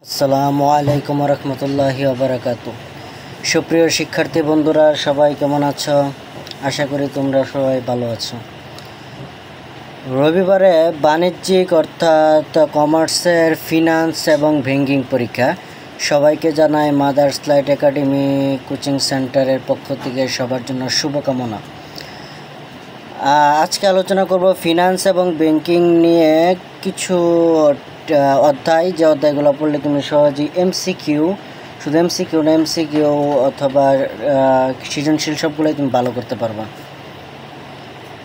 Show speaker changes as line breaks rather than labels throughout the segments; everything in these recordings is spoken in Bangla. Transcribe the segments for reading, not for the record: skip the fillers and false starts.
আসসালামু আলাইকুম রহমতুল্লাহি ওবারাকাতু। সুপ্রিয় শিক্ষার্থী বন্ধুরা, সবাই কেমন আছো? আশা করি তোমরা সবাই ভালো আছো। রবিবারে বাণিজ্যিক অর্থাৎ কমার্সের ফিনান্স এবং ব্যাংকিং পরীক্ষা। সবাইকে জানাই মাদার্স লাইট একাডেমি কোচিং সেন্টারের পক্ষ থেকে সবার জন্য শুভকামনা। আজকে আলোচনা করব ফিনান্স এবং ব্যাংকিং নিয়ে কিছু অধ্যায়, যে অধ্যায়গুলো পড়লে তুমি সহজেই শুধু এমসিকিউ অথবা সৃজনশীল সবগুলোই তুমি ভালো করতে পারবা।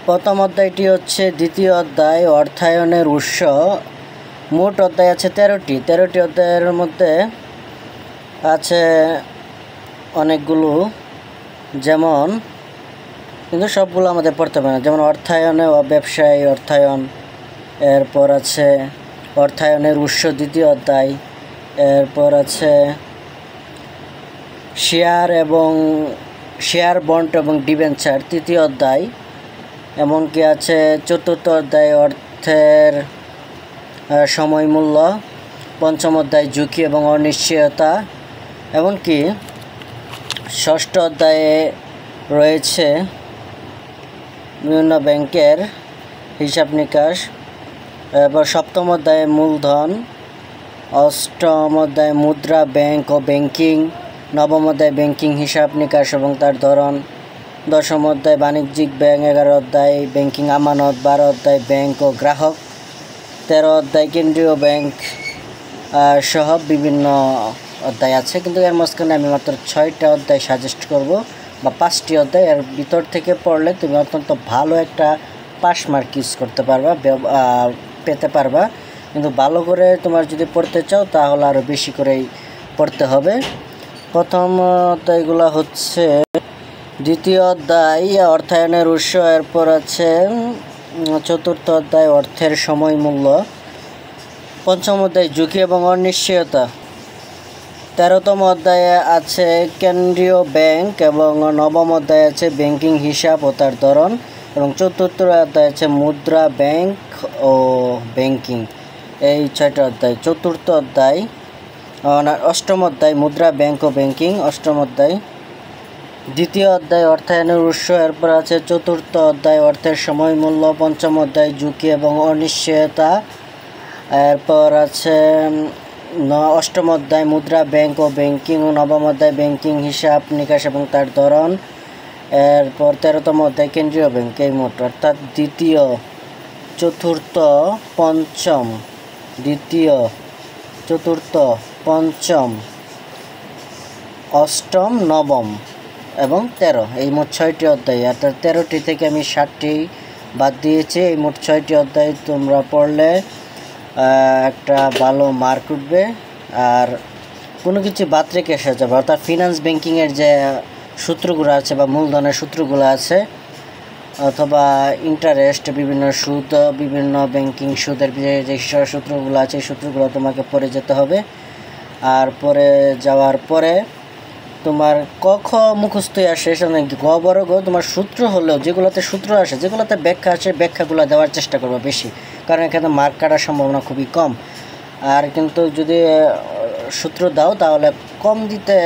প্রথম অধ্যায়টি হচ্ছে দ্বিতীয় অধ্যায়, অর্থায়নের উৎস। মোট অধ্যায় আছে 13টি অধ্যায়ের মধ্যে আছে অনেকগুলো, যেমন কিন্তু সবগুলো আমাদের পড়তে হবে না। যেমন অর্থায়নে ও ব্যবসায়ী অর্থায়ন, এরপর আছে অর্থায়নের উৎস দ্বিতীয় অধ্যায়, এরপর আছে শেয়ার বন্ড এবং ডিবেঞ্চার তৃতীয় অধ্যায়, এমনকি আছে চতুর্থ অধ্যায় অর্থের সময় মূল্য, পঞ্চম অধ্যায় ঝুঁকি এবং অনিশ্চয়তা, এমনকি ষষ্ঠ অধ্যায়ে রয়েছে বিভিন্ন ব্যাংকের হিসাব নিকাশ, এরপর সপ্তম অধ্যায়ে মূলধন, অষ্টম অধ্যায়ে মুদ্রা ব্যাংক ও ব্যাংকিং, নবম অধ্যায়ে ব্যাংকিং হিসাব নিকাশ এবং তার ধরন, দশম অধ্যায় বাণিজ্যিক ব্যাংক, 11 অধ্যায় ব্যাংকিং আমানত, 12 অধ্যায় ব্যাংক ও গ্রাহক, 13 অধ্যায় কেন্দ্রীয় ব্যাংক সহ বিভিন্ন অধ্যায় আছে। কিন্তু এর মাঝখানে আমি মাত্র 6টা অধ্যায় সাজেস্ট করব, বা 5টি অধ্যায়। এর ভিতর থেকে পড়লে তুমি অত্যন্ত ভালো একটা পাস মার্ক ইউজ করতে পারবা, পেতে পারবা। কিন্তু ভালো করে তোমার যদি পড়তে চাও তাহলে আরও বেশি করেই পড়তে হবে। প্রথম অধ্যায়গুলো হচ্ছে দ্বিতীয় অধ্যায় অর্থায়নের উৎস, এরপর আছে চতুর্থ অধ্যায় অর্থের সময় মূল্য, পঞ্চম অধ্যায় ঝুঁকি এবং অনিশ্চয়তা, 13তম অধ্যায়ে আছে কেন্দ্রীয় ব্যাংক এবং নবম অধ্যায়ে আছে ব্যাংকিং হিসাব ও তার ধরন, এবং চতুর্থ অধ্যায় আছে মুদ্রা ব্যাংক ও ব্যাংকিং। এই 6টা অধ্যায়। চতুর্থ অধ্যায় অষ্টম অধ্যায় মুদ্রা ব্যাংক ও ব্যাংকিং, অষ্টম অধ্যায়। দ্বিতীয় অধ্যায় অর্থায়নের উৎস, এরপর আছে চতুর্থ অধ্যায় অর্থের সময় মূল্য, পঞ্চম অধ্যায় ঝুঁকি এবং অনিশ্চয়তা, এরপর আছে অষ্টম অধ্যায় মুদ্রা ব্যাংক ও ব্যাংকিং, নবম অধ্যায় ব্যাংকিং হিসাব নিকাশ এবং তার ধরন, এরপর 13তম অধ্যায় কেন্দ্রীয় ব্যাংক। এই মোট অর্থাৎ দ্বিতীয়, চতুর্থ, পঞ্চম, দ্বিতীয়, চতুর্থ, পঞ্চম, অষ্টম, নবম এবং 13, এই মোট 6টি অধ্যায়। অর্থাৎ 13টি থেকে আমি 7টি বাদ দিয়েছি। এই মোট 6টি অধ্যায় তোমরা পড়লে একটা ভালো মার্ক উঠবে, আর কোনো কিছু বাদ রেখে আসা যাবে। অর্থাৎ ফিনান্স ব্যাংকিংয়ের যে সূত্রগুলো আছে বা মূলধনের সূত্রগুলো আছে, অথবা ইন্টারেস্ট, বিভিন্ন সুদ, বিভিন্ন ব্যাংকিং সুদের যে সূত্রগুলো আছে, এই সূত্রগুলো তোমাকে পড়ে যেতে হবে। আর পরে যাওয়ার পরে তোমার ক খ মুখস্থই আসে, সেখানে গ বড় গ তোমার সূত্র হলেও যেগুলোতে সূত্র আসে, যেগুলোতে ব্যাখ্যা আসে, ব্যাখ্যাগুলো দেওয়ার চেষ্টা করবো বেশি, কারণ এখানে মার্ক কাটার সম্ভাবনা খুবই কম। আর কিন্তু যদি সূত্র দাও তাহলে কম দিতে,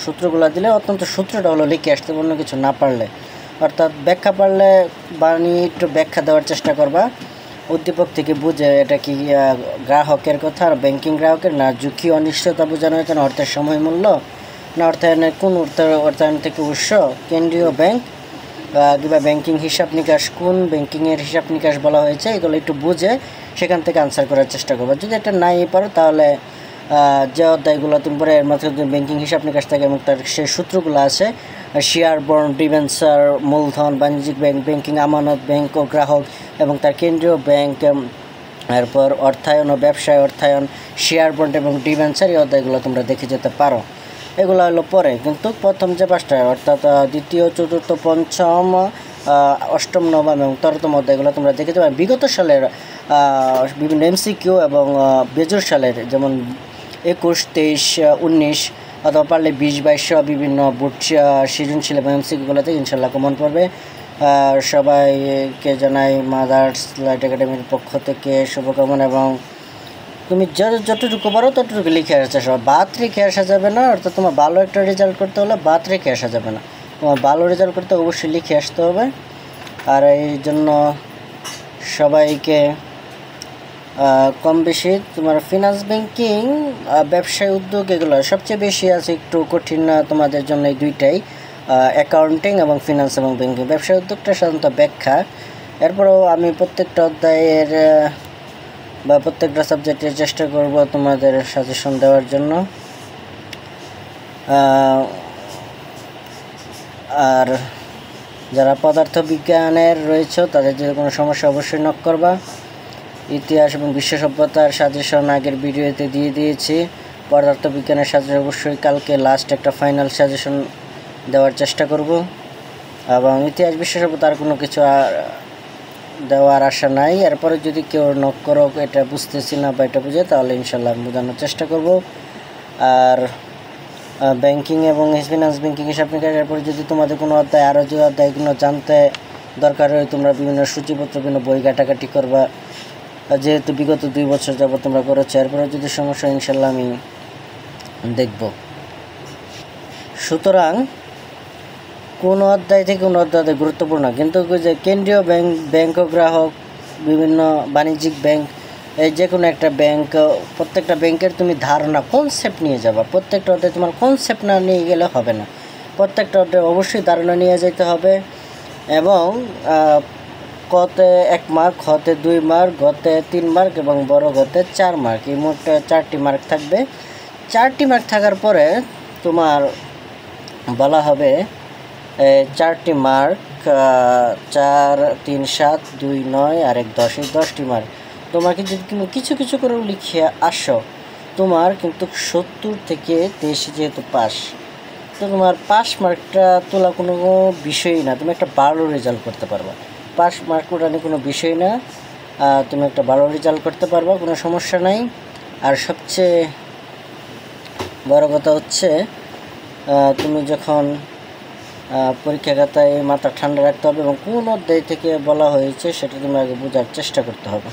সূত্রগুলো দিলে অত্যন্ত সূত্রটা হলো লিখে আসতে, অন্য কিছু না পারলে। অর্থাৎ ব্যাখ্যা পারলে বানিয়ে একটু ব্যাখ্যা দেওয়ার চেষ্টা করবা, উদ্দীপক থেকে বুঝে এটা কি গ্রাহকের কথা, আর ব্যাংকিং গ্রাহকের না ঝুঁকি অনিশ্চয়তা বোঝানো হয়েছে, না অর্থের সময় মূল্য, না অর্থায়নের কোন অর্থায়ন থেকে উৎস, কেন্দ্রীয় ব্যাংক কিংবা ব্যাংকিং হিসাব নিকাশ, কোন ব্যাংকিংয়ের হিসাব নিকাশ বলা হয়েছে, এগুলো একটু বুঝে সেখান থেকে আনসার করার চেষ্টা করবো। যদি এটা নাই পারো তাহলে যে অধ্যায়গুলো তুমি পরে এর মাধ্যমে ব্যাংকিং হিসাব নিকাশ থাকে এবং তার সেই সূত্রগুলো আছে, শেয়ার বন্ড, ডিবেঞ্চার, মূলধন, বাণিজ্যিক ব্যাংক, ব্যাংকিং আমানত, ব্যাংক ও গ্রাহক এবং তার কেন্দ্রীয় ব্যাংক, এরপর অর্থায়ন ও ব্যবসায় অর্থায়ন, শেয়ার বন্ড এবং ডিবেঞ্চার, এই অধ্যায়গুলো তোমরা দেখে যেতে পারো। এগুলো হলো পরে, কিন্তু প্রথম যে 5টা অর্থাৎ দ্বিতীয়, চতুর্থ, পঞ্চম, অষ্টম, নবম এবং 13তম অধ্যায়গুলো তোমরা দেখে যাবে। বিগত সালের বিভিন্ন এমসিকিউ এবং বেজোর সালের, যেমন 21, 23, 19 অথবা পারলে 20, 22 বিভিন্ন বোর্ড সৃজনশীল এবং এমসিকিউগুলোতে ইনশাল্লাহ কমন পড়বে। সবাইকে জানাই মাদার্স লাইট একাডেমির পক্ষ থেকে শুভকামনা এবং তুমি যতটুকু পারো ততটুকু লিখে আসার চেষ্টা করো। বাদ রেখে আসা যাবে না, অর্থাৎ তোমার ভালো একটা রেজাল্ট করতে হলে বাদ রেখে আসা যাবে না, তোমার ভালো রেজাল্ট করতে অবশ্যই লিখে আসতে হবে। আর এই জন্য সবাইকে কম বেশি তোমার ফিনান্স ব্যাংকিং, ব্যবসায় উদ্যোগ, এগুলো সবচেয়ে বেশি আছে একটু কঠিন তোমাদের জন্য এই দুইটাই, অ্যাকাউন্টিং এবং ফিনান্স এবং ব্যাংকিং। ব্যবসায় উদ্যোগটা সাধারণত ব্যাখ্যা। এরপরেও আমি প্রত্যেকটা অধ্যায়ের বা প্রত্যেকটা সাবজেক্টের চেষ্টা করব তোমাদের সাজেশন দেওয়ার জন্য। আর যারা পদার্থ বিজ্ঞানের রয়েছে তাদের যদি কোনো সমস্যা অবশ্যই নক করবা। ইতিহাস এবং বিশ্ব সভ্যতার সাজেশন আগের ভিডিওতে দিয়ে দিয়েছি। পদার্থ বিজ্ঞানের সাজেশন অবশ্যই কালকে লাস্ট একটা ফাইনাল সাজেশন দেওয়ার চেষ্টা করব। এবং ইতিহাস বিশ্ব সভ্যতার কোনো কিছু দেওয়ার আশা নাই। এরপরে যদি কেউ নক করো এটা বুঝতেছি না বা এটা বুঝে, তাহলে ইনশাল্লাহ বোঝানোর চেষ্টা করব। আর ব্যাংকিং এবং ফিনান্স ব্যাংকিং হিসাব নিকাশের পরে যদি তোমাদের কোনো অধ্যায় আরও যে অধ্যায়গুলো জানতে দরকার হয়, তোমরা বিভিন্ন সূচিপত্র বিভিন্ন বই ঘাটাঘাটি করবা, যেহেতু বিগত 2 বছর যাবত তোমরা করেছো। এরপরে যদি সমস্যা ইনশাল্লাহ আমি দেখব। সুতরাং কোনো অধ্যায় থেকে কোনো অধ্যায় গুরুত্বপূর্ণ, কিন্তু যে কেন্দ্রীয় ব্যাংক গ্রাহক, বিভিন্ন বাণিজ্যিক ব্যাংক, এই যে কোনো একটা ব্যাংক, প্রত্যেকটা ব্যাংকের তুমি ধারণা কনসেপ্ট নিয়ে যাবা। প্রত্যেকটা অধ্যায় তোমার কনসেপ্ট না নিয়ে গেলে হবে না, প্রত্যেকটা অধ্যায় অবশ্যই ধারণা নিয়ে যেতে হবে। এবং কতে 1 মার্ক, হতে 2 মার্ক, গতে 3 মার্ক এবং বড় গতে 4 মার্ক, এই মোট 4টি মার্ক থাকবে। 4টি মার্ক থাকার পরে তোমার বলা হবে 4টি মার্ক, 4, 3, 7, 2, 9 আর 1, 10, এই 10টি মার্ক। তোমাকে যদি তুমি কিছু কিছু করে লিখে আসো, তোমার কিন্তু 70 থেকে 23 যেহেতু পাস, তো তোমার পাস মার্কটা তোলা কোনো বিষয়ই না। তুমি একটা ভালো রেজাল্ট করতে পারবা, পাস মার্ক ওঠানো কোনো বিষয় না। তুমি একটা ভালো রেজাল্ট করতে পারবা, কোনো সমস্যা নাই। আর সবচেয়ে বড় কথা হচ্ছে তুমি যখন পরীক্ষা খাতায় মাথা ঠান্ডা রাখতে হবে এবং কোন অধ্যায় থেকে বলা হয়েছে সেটা তুমি আগে বোঝার চেষ্টা করতে হবে,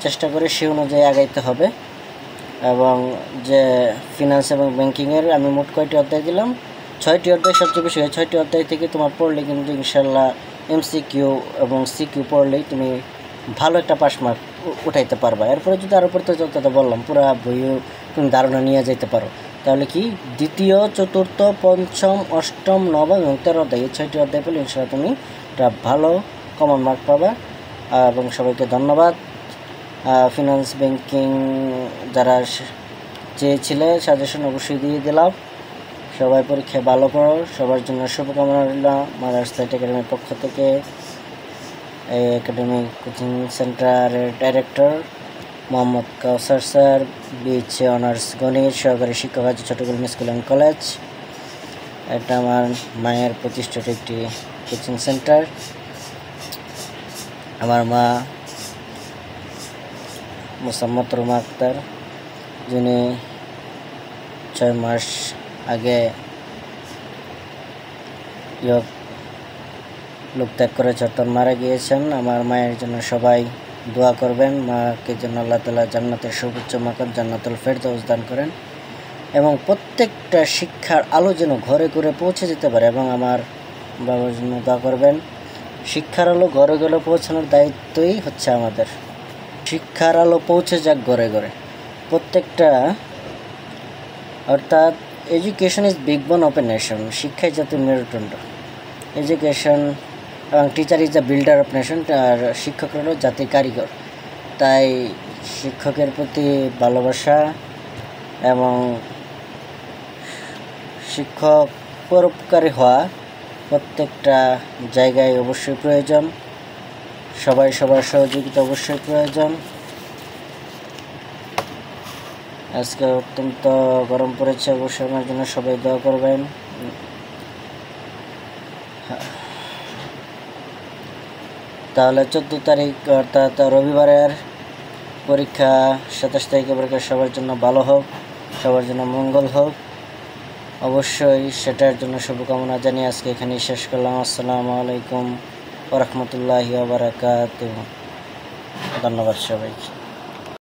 চেষ্টা করে সে অনুযায়ী আগাইতে হবে। এবং যে ফিনান্স এবং ব্যাংকিংয়ের আমি মোট কয়টি অধ্যায় দিলাম, 6টি অধ্যায় সবচেয়ে বেশি হয়। 6টি অধ্যায় থেকে তোমার পড়লে কিন্তু ইনশাল্লাহ MCQ এবং CQ পড়লেই তুমি ভালো একটা পাস মার্ক উঠাইতে পারবা। এরপরে যদি আরও পড়তে চাও, তো বললাম পুরো বইও তুমি ধারণা নিয়ে যেতে পারো। তাহলে কি দ্বিতীয়, চতুর্থ, পঞ্চম, অষ্টম, নবম এবং 13 অধ্যায়, এই 6টি অধ্যায় পেলে ইনশাল্লাহ তুমি একটা ভালো কমন মার্ক পাবা। এবং সবাইকে ধন্যবাদ। ফিনান্স ব্যাংকিং যারা চেয়েছিলে সাজেশন অবশ্যই দিয়ে দিলাম। সবাই পরীক্ষায় ভালো করো, সবার জন্য শুভকামনা রইল মাদার্স লাইট একাডেমির পক্ষ থেকে। এই একাডেমি কোচিং সেন্টারের ডাইরেক্টর মোহাম্মদ কাউসার স্যার, BHA অনার্স গণিত, সহকারী শিক্ষক আছে চট্টগ্রাম স্কুল অ্যান্ড কলেজ। এটা আমার মায়ের প্রতিষ্ঠিত একটি কোচিং সেন্টার। আমার মা মোসাম্মদ রুমা আক্তার, যিনি 6 মাস আগে লোক ত্যাগ করে চট্টগ্রাম মারা গিয়েছেন। আমার মায়ের জন্য সবাই দোয়া করবেন, মাকে যেন আল্লাহ তাআলা জান্নাতের সর্বোচ্চ মাকাম জান্নাতুল ফেরদৌস দান করেন এবং প্রত্যেকটা শিক্ষার আলো যেন ঘরে ঘরে পৌঁছে যেতে পারে। এবং আমার বাবার জন্য দোয়া করবেন, শিক্ষার আলো ঘরে ঘরে পৌঁছানোর দায়িত্বই হচ্ছে আমাদের। শিক্ষার আলো পৌঁছে যাক ঘরে ঘরে প্রত্যেকটা, অর্থাৎ education is big bone of a nation. শিক্ষাই জাতির মেরুদণ্ড। এডুকেশন এবং teacher is the builder of nation. আর শিক্ষক হলো জাতির কারিগর। তাই শিক্ষকের প্রতি ভালোবাসা এবং শিক্ষক পরোপকারী হওয়া প্রত্যেকটা জায়গায় অবশ্যই প্রয়োজন। সবাই সবার সহযোগিতা অবশ্যই প্রয়োজন। আজকে অত্যন্ত গরম পড়েছে, অবশ্যই আমার জন্য সবাই দোয়া করবেন। তাহলে 14 তারিখ অর্থাৎ রবিবারের পরীক্ষা, 27 তারিখের পরীক্ষা সবার জন্য ভালো হোক, সবার জন্য মঙ্গল হোক। অবশ্যই সেটার জন্য শুভকামনা জানিয়ে আজকে এখানেই শেষ করলাম। আসসালামু আলাইকুম ওয়া রাহমাতুল্লাহি ওয়া বারাকাতুহু। ধন্যবাদ সবাইকে।